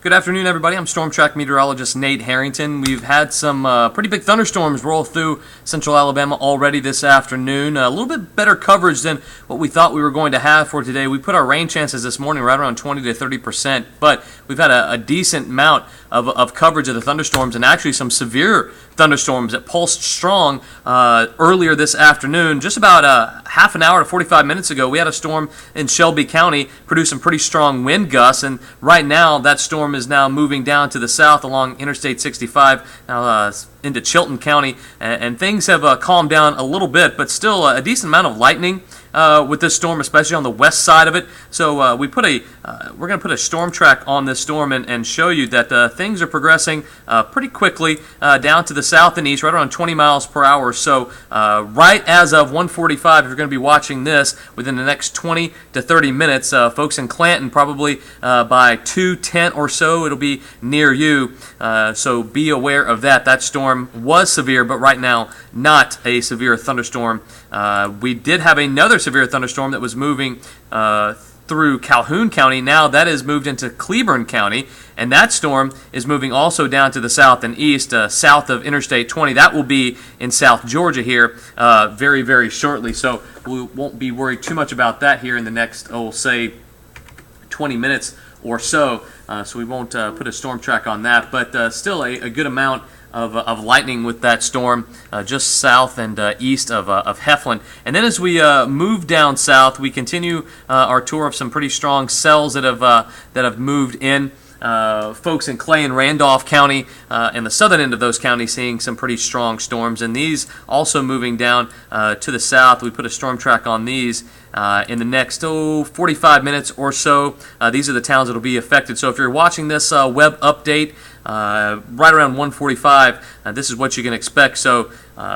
Good afternoon, everybody. I'm Storm Track meteorologist Nate Harrington. We've had some pretty big thunderstorms roll through central Alabama already this afternoon. A little bit better coverage than what we thought we were going to have for today. We put our rain chances this morning right around 20 to 30%, but we've had a decent amount of coverage of the thunderstorms and actually some severe thunderstorms that pulsed strong earlier this afternoon. Just about half an hour to 45 minutes ago, we had a storm in Shelby County produce some pretty strong wind gusts, and right now that storm is now moving down to the south along Interstate 65 now into Chilton County, and things have calmed down a little bit, but still a decent amount of lightning with this storm, especially on the west side of it. So we're going to put a storm track on this storm and show you that things are progressing pretty quickly down to the south and east, right around 20 miles per hour. So right as of 1:45, if you're going to be watching this within the next 20 to 30 minutes, folks in Clanton, probably by 2:10 or so, it'll be near you. So be aware of that. That storm was severe, but right now not a severe thunderstorm. We did have another severe thunderstorm that was moving through Calhoun County. Now that is moved into Cleburne County, and that storm is moving also down to the south and east, south of Interstate 20. That will be in South Georgia here very, very shortly. So we won't be worried too much about that here in the next, say, 20 minutes or so. So we won't put a storm track on that, but still a good amount of lightning with that storm just south and east of Heflin. And then as we move down south, we continue our tour of some pretty strong cells that have moved in. Folks in Clay and Randolph County and the southern end of those counties seeing some pretty strong storms, and these also moving down to the south. We put a storm track on these in the next 45 minutes or so. These are the towns that will be affected. So if you're watching this web update right around 1:45, this is what you can expect. So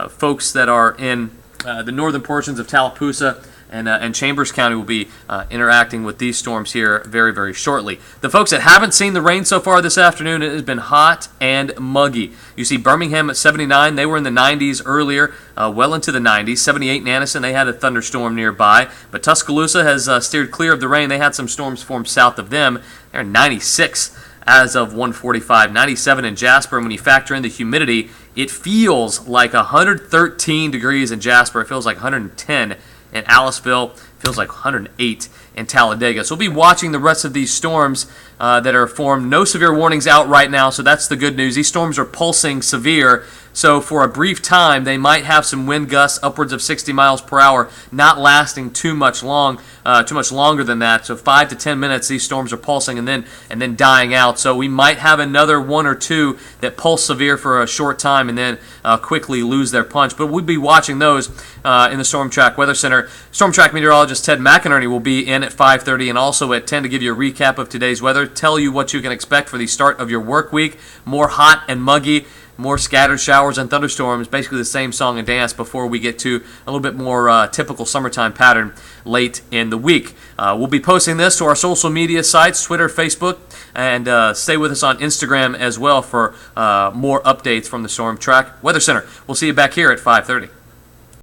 folks that are in the northern portions of Tallapoosa and Chambers County will be interacting with these storms here very, very shortly. The folks that haven't seen the rain so far this afternoon, it has been hot and muggy. You see Birmingham at 79. They were in the 90s earlier, well into the 90s. 78 in Anniston, they had a thunderstorm nearby. But Tuscaloosa has steered clear of the rain. They had some storms form south of them. They're 96 as of 1:45. 97 in Jasper. And when you factor in the humidity, it feels like 113 degrees in Jasper. It feels like 110 in Aliceville. Feels like 108 in Talladega. So we'll be watching the rest of these storms that are formed. No severe warnings out right now, so that's the good news. These storms are pulsing severe, so for a brief time they might have some wind gusts upwards of 60 miles per hour, not lasting too much longer than that. So 5 to 10 minutes these storms are pulsing and then dying out. So we might have another one or two that pulse severe for a short time and then quickly lose their punch. But we'll be watching those in the Storm Track Weather Center. Storm Track meteorologist Ted McInerney will be in at 5:30 and also at 10 to give you a recap of today's weather, tell you what you can expect for the start of your work week. More hot and muggy, more scattered showers and thunderstorms, basically the same song and dance before we get to a little bit more typical summertime pattern late in the week. We'll be posting this to our social media sites, Twitter, Facebook, and stay with us on Instagram as well for more updates from the Storm Track Weather Center. We'll see you back here at 5:30.